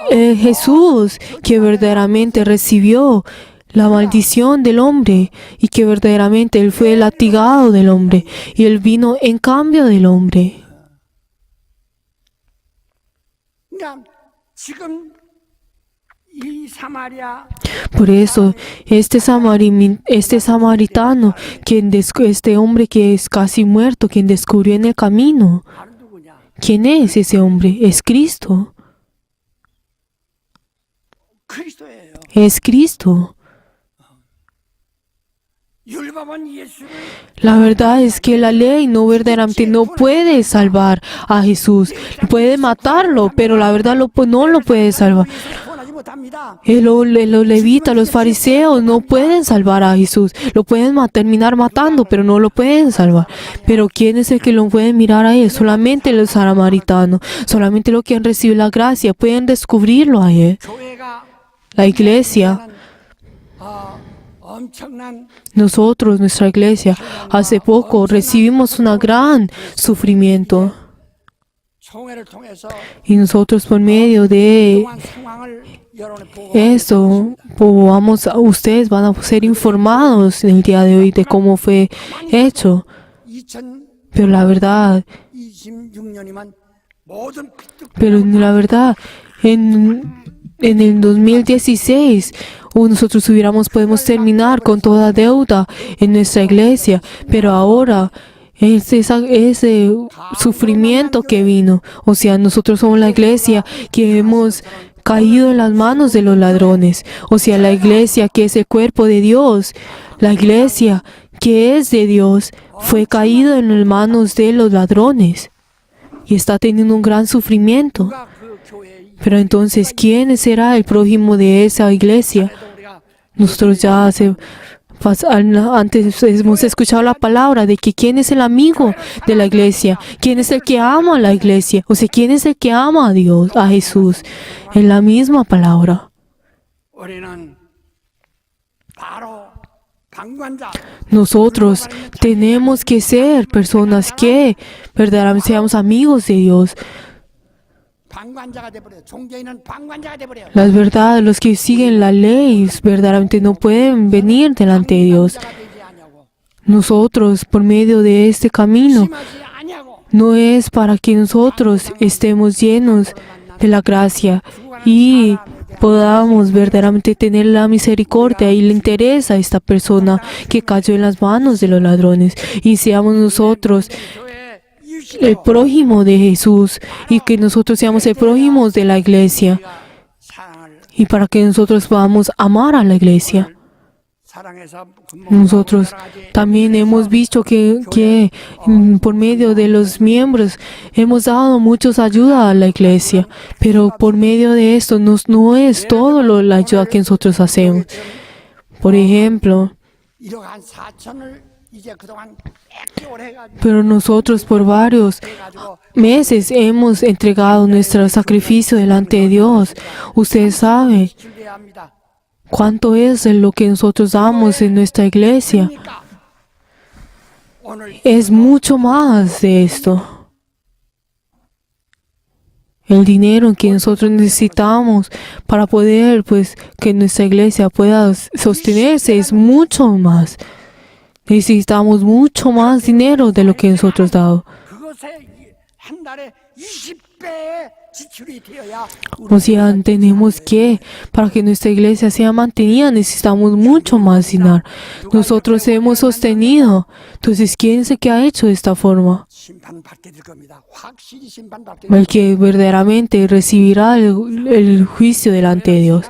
Jesús, que verdaderamente recibió la maldición del hombre y que verdaderamente él fue latigado del hombre y él vino en cambio del hombre. 그러니까 지금 이 사마리아 Por eso, este samaritano, este hombre que es casi muerto, quien descubrió en el camino, 바로 누구냐? ¿quién es ese hombre? Es Cristo. 그리스도예요. Es Cristo. 율법은 예수를 La verdad es que la ley verdaderamente no puede salvar a Jesús. Puede matarlo, pero la verdad no lo puede salvar. 구원하지 못합니다. Los levitas, los fariseos no pueden salvar a Jesús. Lo pueden terminar matando, pero no lo pueden salvar. Pero ¿quién es el que lo puede mirar a él? Solamente los samaritanos. Solamente los que han recibido la gracia pueden descubrirlo a él. 교회가 La iglesia, 엄청난 nosotros, nuestra iglesia, hace poco recibimos un gran sufrimiento. 총회를 통해서 Y nosotros por medio de 그동안 상황을 여러분의 보고 eso, ustedes van a ser informados en el día de hoy de cómo fue hecho. Pero la verdad, 2026년이면 모든 la verdad, en el 2016, nosotros podemos terminar con toda deuda en nuestra iglesia, pero ahora ese sufrimiento que vino, o sea, nosotros somos la iglesia que hemos caído en las manos de los ladrones, o sea, la iglesia que es el cuerpo de Dios, la iglesia que es de Dios, fue caído en las manos de los ladrones y está teniendo un gran sufrimiento. Pero entonces, ¿quién será el prójimo de esa iglesia? Nosotros ya hace Antes hemos escuchado la palabra de que quién es el amigo de la iglesia, quién es el que ama a la iglesia, o sea, quién es el que ama a Dios, a Jesús. En la misma palabra. 우리는 바로 방관자. Nosotros tenemos que ser personas que verdaderamente seamos amigos de Dios. 방관자가 돼버려. 종교인은 방관자가 돼버려. Las verdades, los que siguen la ley, verdaderamente no pueden venir delante de Dios. 방관자가 되지 아니하고 Nosotros, por medio de este camino, 심하지 아니하고 no es para que nosotros estemos llenos de la gracia y podamos verdaderamente tener la misericordia y el interés a esta persona que cayó en las manos de los ladrones, y seamos nosotros 교회 이웃이 el prójimo de Jesús, y que nosotros seamos el prójimo de la iglesia, 사랑을 y para que nosotros podamos amar a la iglesia. 사랑해서 Nosotros también hemos visto que por medio de los miembros hemos dado mucha ayuda a la iglesia, pero por medio de esto no es todo la ayuda que nosotros hacemos. Por ejemplo, 1억 한 4천을 이제 그동안 액기월 해가지고 pero nosotros por varios 해가지고 meses hemos entregado nuestro sacrificio delante de Dios. Usted sabe 준비해야 합니다. cuánto es lo que nosotros damos en nuestra iglesia. 그러니까 오늘 Es mucho más de esto. El dinero que nosotros necesitamos para poder, pues, que nuestra iglesia pueda sostenerse es mucho más. Necesitamos mucho más dinero de lo que nosotros damos. 그것에 한 달에 20배의 지출이 되어야 O sea, tenemos que, para que nuestra iglesia sea mantenida, necesitamos mucho más dinero. Nosotros hemos sostenido. Entonces, ¿quién es el que ha hecho de esta forma? 심판받게 될 겁니다. 확실히 심판받게 El que verdaderamente recibirá el juicio delante de Dios.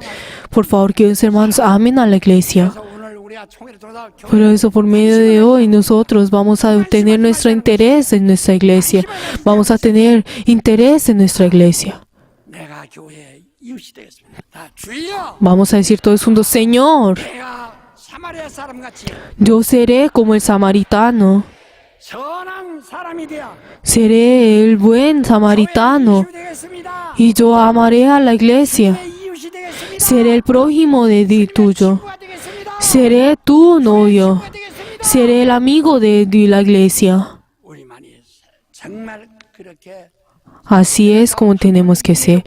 Por favor, queridos hermanos, amen a la iglesia. 그래서 오늘 우리가 총회를 통해서 Por eso, por medio de hoy, nosotros vamos a tener nuestro interés en nuestra iglesia. Vamos a tener interés en nuestra iglesia. 내가 교회의 이웃이 되겠습니다. 자, 주여, Vamos a decir todos juntos, Señor, 내가 사마리아 사람같이 yo seré como el samaritano. 선한 사람이 되어 Seré el buen 교회의 samaritano 이웃이 되겠습니다. y yo amaré a la iglesia. 교회의 이웃이 되겠습니다. Seré el prójimo de tuyo. 친구가 되겠습니다. Seré tu novio. 친구가 되겠습니다. Seré el amigo de la iglesia. 우리만이 정말 그렇게 Así es como tenemos que ser.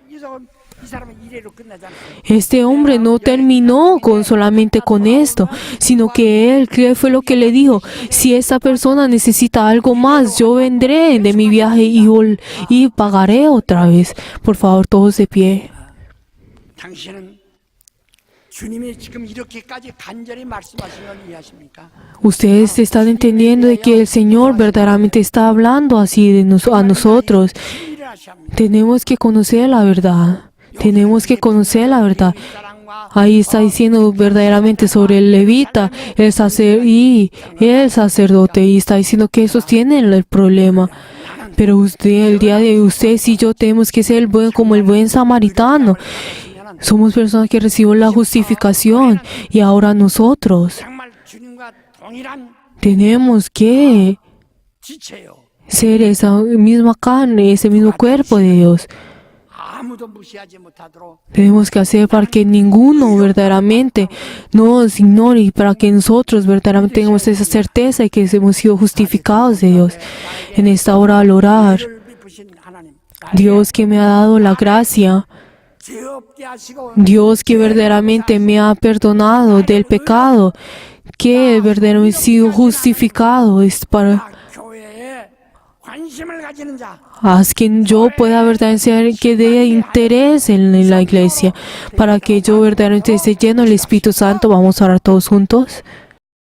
이 사람은 이래로 끝나지 않고 Este hombre no terminó solamente con esto, sino que él, ¿qué fue lo que le dijo? Si esta persona necesita algo más, yo vendré de mi viaje y pagaré otra vez. Por favor, todos de pie. 당신은 주님이 지금 이렇게까지 간절히 말씀하신 걸 이해하십니까? Ustedes están entendiendo de que el Señor verdaderamente está hablando así a nosotros. 일을 하셔야 합니다. Tenemos que conocer la verdad. Tenemos que conocer la verdad. 사랑과 Ahí está diciendo verdaderamente sobre el levita y el sacerdote, y está diciendo que esos tienen el problema. Pero usted, el día de usted y yo tenemos que ser como el buen samaritano. Somos personas que reciben la justificación, y ahora nosotros 정말 주님과 동일한 tenemos que 지체요. ser esa misma carne, ese mismo cuerpo de Dios. 아무도 무시하지 못하도록 Tenemos que hacer para que ninguno verdaderamente nos ignore, y para que nosotros verdaderamente tengamos esa certeza de que hemos sido justificados de Dios. En esta hora al orar, 를 베푸신 하나님, Dios que me ha dado la gracia, 죄 없게 하시고 Dios que verdaderamente me ha perdonado del pecado, que verdaderamente he sido justificado, es para 교회에 관심을 가지는 자, haz que yo pueda verdaderamente que dé interés en la iglesia, para que yo verdaderamente esté lleno del Espíritu Santo. Vamos a orar todos juntos.